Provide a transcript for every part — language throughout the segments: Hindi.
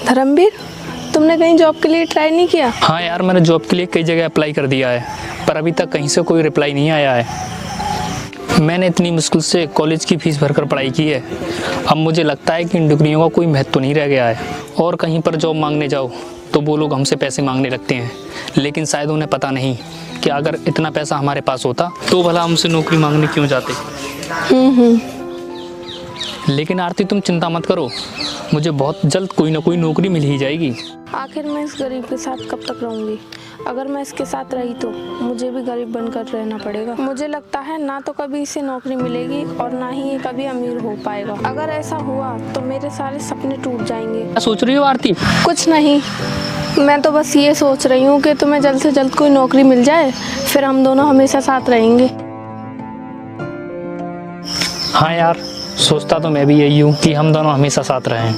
धर्मवीर, तुमने कहीं जॉब के लिए ट्राई नहीं किया? हाँ यार, मैंने जॉब के लिए कई जगह अप्लाई कर दिया है, पर अभी तक कहीं से कोई रिप्लाई नहीं आया है। मैंने इतनी मुश्किल से कॉलेज की फीस भरकर पढ़ाई की है। अब मुझे लगता है कि इन डिग्रियों का कोई महत्व नहीं रह गया है। और कहीं पर जॉब मांगने जाओ तो वो लोग हमसे पैसे मांगने लगते हैं, लेकिन शायद उन्हें पता नहीं कि अगर इतना पैसा हमारे पास होता तो भला हमसे नौकरी मांगने क्यों जाते। लेकिन आरती, तुम चिंता मत करो, मुझे बहुत जल्द कोई ना कोई नौकरी मिल ही जाएगी। आखिर मैं इस गरीब के साथ कब तक रहूंगी? अगर मैं इसके साथ रही तो मुझे भी गरीब बनकर रहना पड़ेगा। मुझे लगता है ना तो कभी इसे नौकरी मिलेगी और ना ही ये कभी अमीर हो पाएगा। अगर ऐसा हुआ तो मेरे सारे सपने टूट जाएंगे। क्या सोच रही हो आरती? कुछ नहीं, मैं तो बस ये सोच रही हूँ कि तुम्हें जल्द से जल्द कोई नौकरी मिल जाए, फिर हम दोनों हमेशा साथ रहेंगे। हाँ यार, सोचता तो मैं भी यही हूँ कि हम दोनों हमेशा साथ रहें।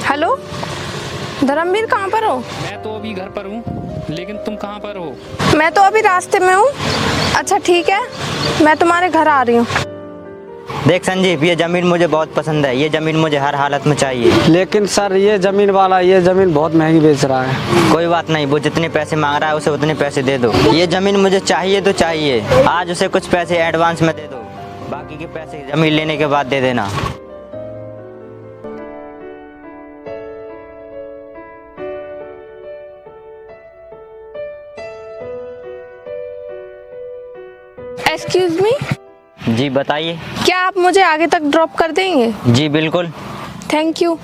हेलो धर्मवीर, कहाँ पर हो? मैं तो अभी घर पर हूँ, लेकिन तुम कहाँ पर हो? मैं तो अभी रास्ते में हूँ। अच्छा ठीक है, मैं तुम्हारे घर आ रही हूँ। देख संजीव, ये ज़मीन मुझे बहुत पसंद है। ये ज़मीन मुझे हर हालत में चाहिए। लेकिन सर, ये ज़मीन वाला ये ज़मीन बहुत महंगी बेच रहा है। कोई बात नहीं, वो जितने पैसे मांग रहा है उसे उतने पैसे दे दो। ये ज़मीन मुझे चाहिए तो चाहिए। आज उसे कुछ पैसे एडवांस में दे दो, बाकी के पैसे ज़मीन लेने के बाद दे देना। एक्सक्यूज मी, जी बताइए। क्या आप मुझे आगे तक ड्रॉप कर देंगे? जी बिल्कुल। Thank you.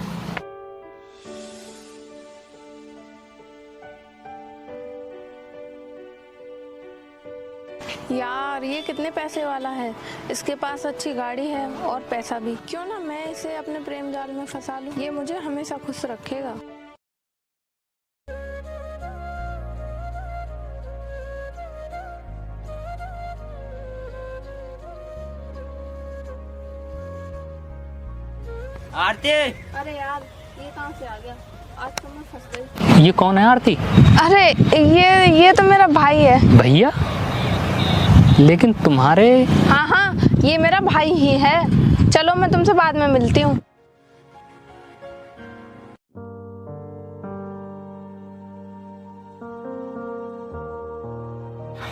यार, ये कितने पैसे वाला है। इसके पास अच्छी गाड़ी है और पैसा भी। क्यों ना मैं इसे अपने प्रेम जाल में फंसा लूं। ये मुझे हमेशा खुश रखेगा। आरती, अरे यार, ये कहाँ से आ गया? आज तो मैं फंस गई। ये कौन है आरती? अरे ये तो मेरा भाई है। भैया? लेकिन तुम्हारे... हाँ हाँ, ये मेरा भाई ही है। चलो, मैं तुमसे बाद में मिलती हूँ।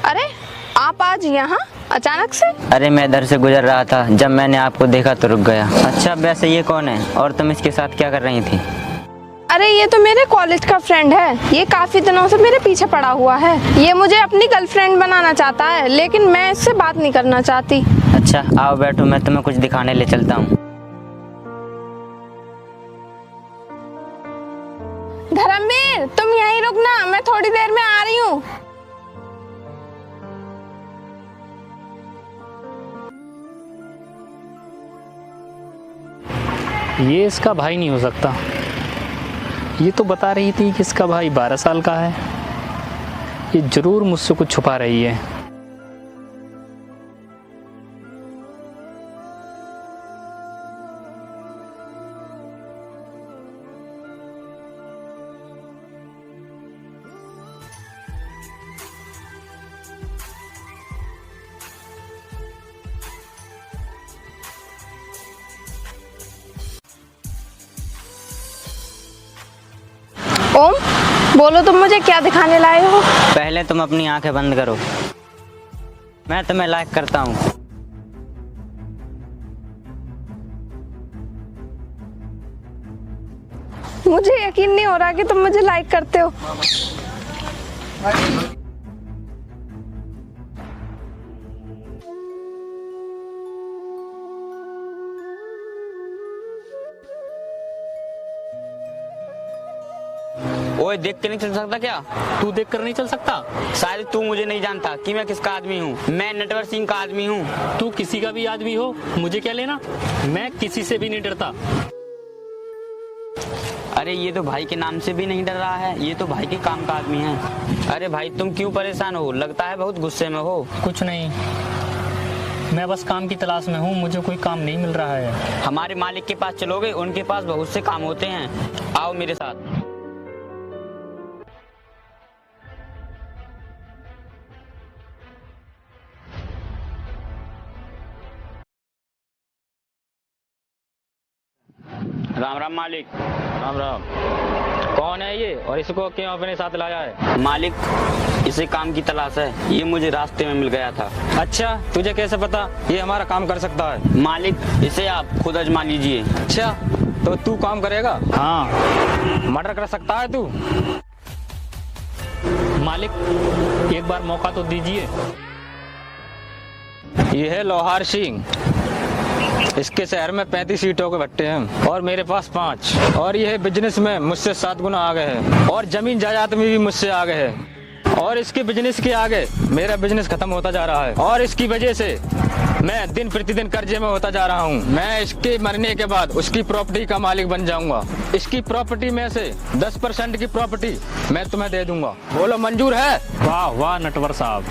अरे, आप आज यहाँ अचानक से? अरे मैं इधर से गुजर रहा था, जब मैंने आपको देखा तो रुक गया। अच्छा, वैसे ये कौन है और तुम इसके साथ क्या कर रही थी? अरे, ये तो मेरे कॉलेज का फ्रेंड है। ये काफी दिनों से मेरे पीछे पड़ा हुआ है। ये मुझे अपनी गर्लफ्रेंड बनाना चाहता है, लेकिन मैं इससे बात नहीं करना चाहती। अच्छा आओ बैठो, मैं तुम्हें कुछ दिखाने ले चलता हूँ। धर्मवीर, तुम यहीं रुकना, मैं थोड़ी देर में आ रही हूँ। ये इसका भाई नहीं हो सकता। ये तो बता रही थी कि इसका भाई 12 साल का है। ये जरूर मुझसे कुछ छुपा रही है। ओम, बोलो तुम मुझे क्या दिखाने लाए हो? पहले तुम अपनी आंखें बंद करो, मैं तुम्हें लाइक करता हूँ। मुझे यकीन नहीं हो रहा कि तुम मुझे लाइक करते हो। ओए, देख के नहीं चल सकता क्या? तू देख कर नहीं चल सकता? शायद तू मुझे नहीं जानता कि मैं किसका आदमी हूँ। मैं नटवर सिंह का आदमी हूँ। तू किसी का भी आदमी हो, मुझे क्या लेना? मैं किसी से भी नहीं डरता। अरे ये तो भाई के नाम से भी नहीं डर रहा है, ये तो भाई के काम का आदमी है। अरे भाई, तुम क्यों परेशान हो? लगता है बहुत गुस्से में हो। कुछ नहीं, मैं बस काम की तलाश में हूँ, मुझे कोई काम नहीं मिल रहा है। हमारे मालिक के पास चलोगे? उनके पास बहुत से काम होते हैं। आओ मेरे साथ। राम राम मालिक। राम राम। कौन है ये और इसको क्यों अपने साथ लाया है? मालिक, इसे काम की तलाश है, ये मुझे रास्ते में मिल गया था। अच्छा, तुझे कैसे पता ये हमारा काम कर सकता है? मालिक, इसे आप खुद आजमा लीजिए। अच्छा, तो तू काम करेगा? हाँ। मर्डर कर सकता है तू? मालिक, एक बार मौका तो दीजिए। ये है लोहार सिंह। इसके शहर में 35 सीटों के भट्टे हैं और मेरे पास 5। और ये बिजनेस में मुझसे 7 गुना आगे है और जमीन जायदाद में भी मुझसे आगे है। और इसके बिजनेस के आगे मेरा बिजनेस खत्म होता जा रहा है और इसकी वजह से मैं दिन प्रतिदिन कर्जे में होता जा रहा हूँ। मैं इसके मरने के बाद उसकी प्रॉपर्टी का मालिक बन जाऊंगा। इसकी प्रॉपर्टी में से 10% की प्रॉपर्टी मैं तुम्हें दे दूंगा। बोलो मंजूर है? वाह वाह नटवर साहब,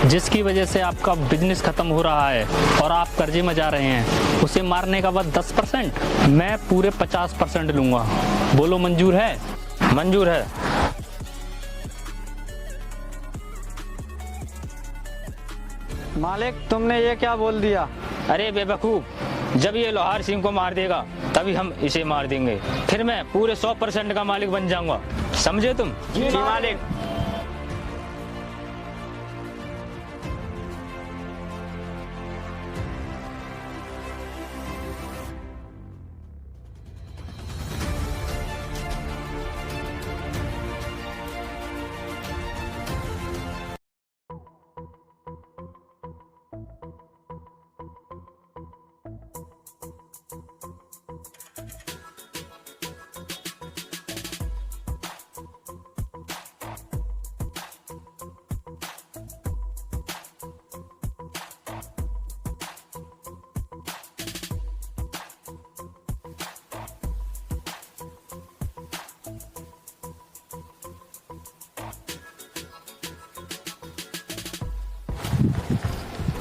जिसकी वजह से आपका बिजनेस खत्म हो रहा है और आप कर्जे में जा रहे हैं, उसे मारने का बाद 10%, मैं पूरे 50% लूंगा। बोलो मंजूर है? मंजूर है। मालिक, तुमने ये क्या बोल दिया? अरे बेवकूफ, जब ये लोहार सिंह को मार देगा तभी हम इसे मार देंगे, फिर मैं पूरे 100% का मालिक बन जाऊंगा। समझे तुम? जी मालिक।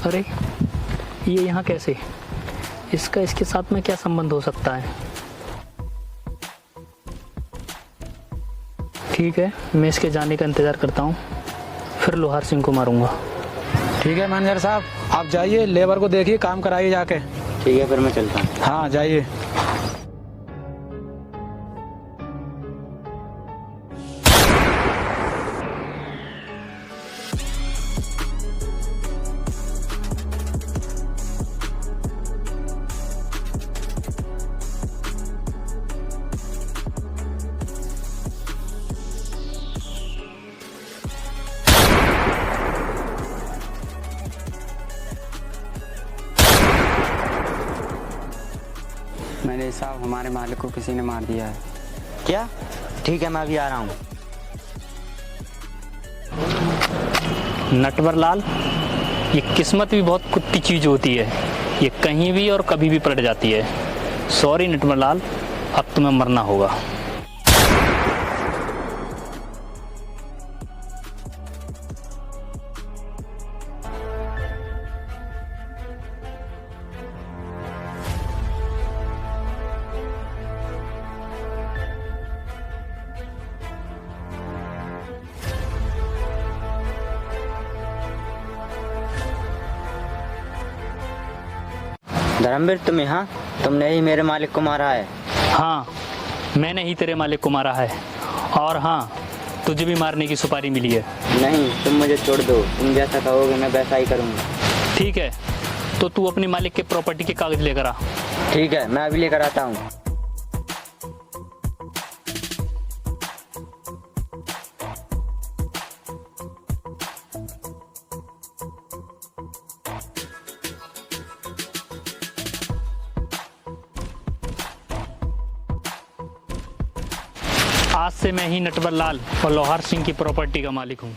अरे ये यहाँ कैसे? इसका इसके साथ में क्या संबंध हो सकता है? ठीक है, मैं इसके जाने का इंतज़ार करता हूँ, फिर लोहार सिंह को मारूंगा। ठीक है मैनेजर साहब, आप जाइए, लेबर को देखिए, काम कराइए जाके। ठीक है, फिर मैं चलता हूँ। हाँ जाइए। मैनेजर साहब, हमारे मालिक को किसी ने मार दिया है। क्या? ठीक है, मैं अभी आ रहा हूँ। नटवर लाल, ये किस्मत भी बहुत कुत्ती चीज होती है, ये कहीं भी और कभी भी पलट जाती है। सॉरी नटवर लाल, अब तुम्हें मरना होगा। धर्मवीर, तुम यहाँ? तुमने ही मेरे मालिक को मारा है? हाँ, मैंने ही तेरे मालिक को मारा है और हाँ, तुझे भी मारने की सुपारी मिली है। नहीं, तुम मुझे छोड़ दो, तुम जैसा कहोगे मैं वैसा ही करूँगा। ठीक है, तो तू अपनी मालिक के प्रॉपर्टी के कागज लेकर आ। ठीक है, मैं अभी लेकर आता हूँ। आज से मैं ही नटवर लाल और लोहार सिंह की प्रॉपर्टी का मालिक हूँ।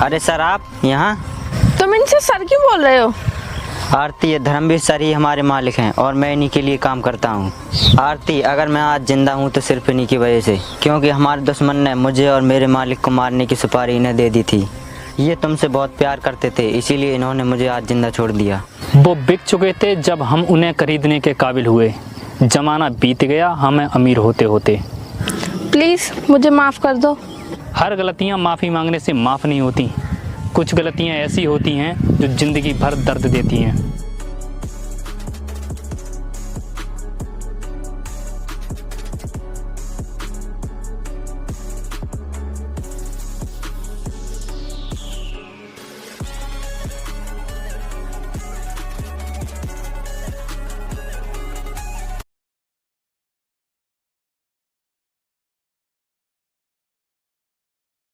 अरे सर, आप यहाँ? तुम इनसे सर क्यों बोल रहे हो? आरती, ये धर्मवीर सर ही हमारे मालिक हैं और मैं इन्हीं के लिए काम करता हूँ। आरती, अगर मैं आज जिंदा हूँ तो सिर्फ इन्हीं की वजह से, क्योंकि हमारे दुश्मन ने मुझे और मेरे मालिक को मारने की सुपारी इन्हें दे दी थी। ये तुमसे बहुत प्यार करते थे, इसीलिए इन्होंने मुझे आज जिंदा छोड़ दिया। वो बिक चुके थे जब हम उन्हें खरीदने के काबिल हुए। जमाना बीत गया हमें अमीर होते होते। प्लीज़ मुझे माफ़ कर दो। हर गलतियाँ माफ़ी मांगने से माफ़ नहीं होती। कुछ गलतियाँ ऐसी होती हैं जो ज़िंदगी भर दर्द देती हैं।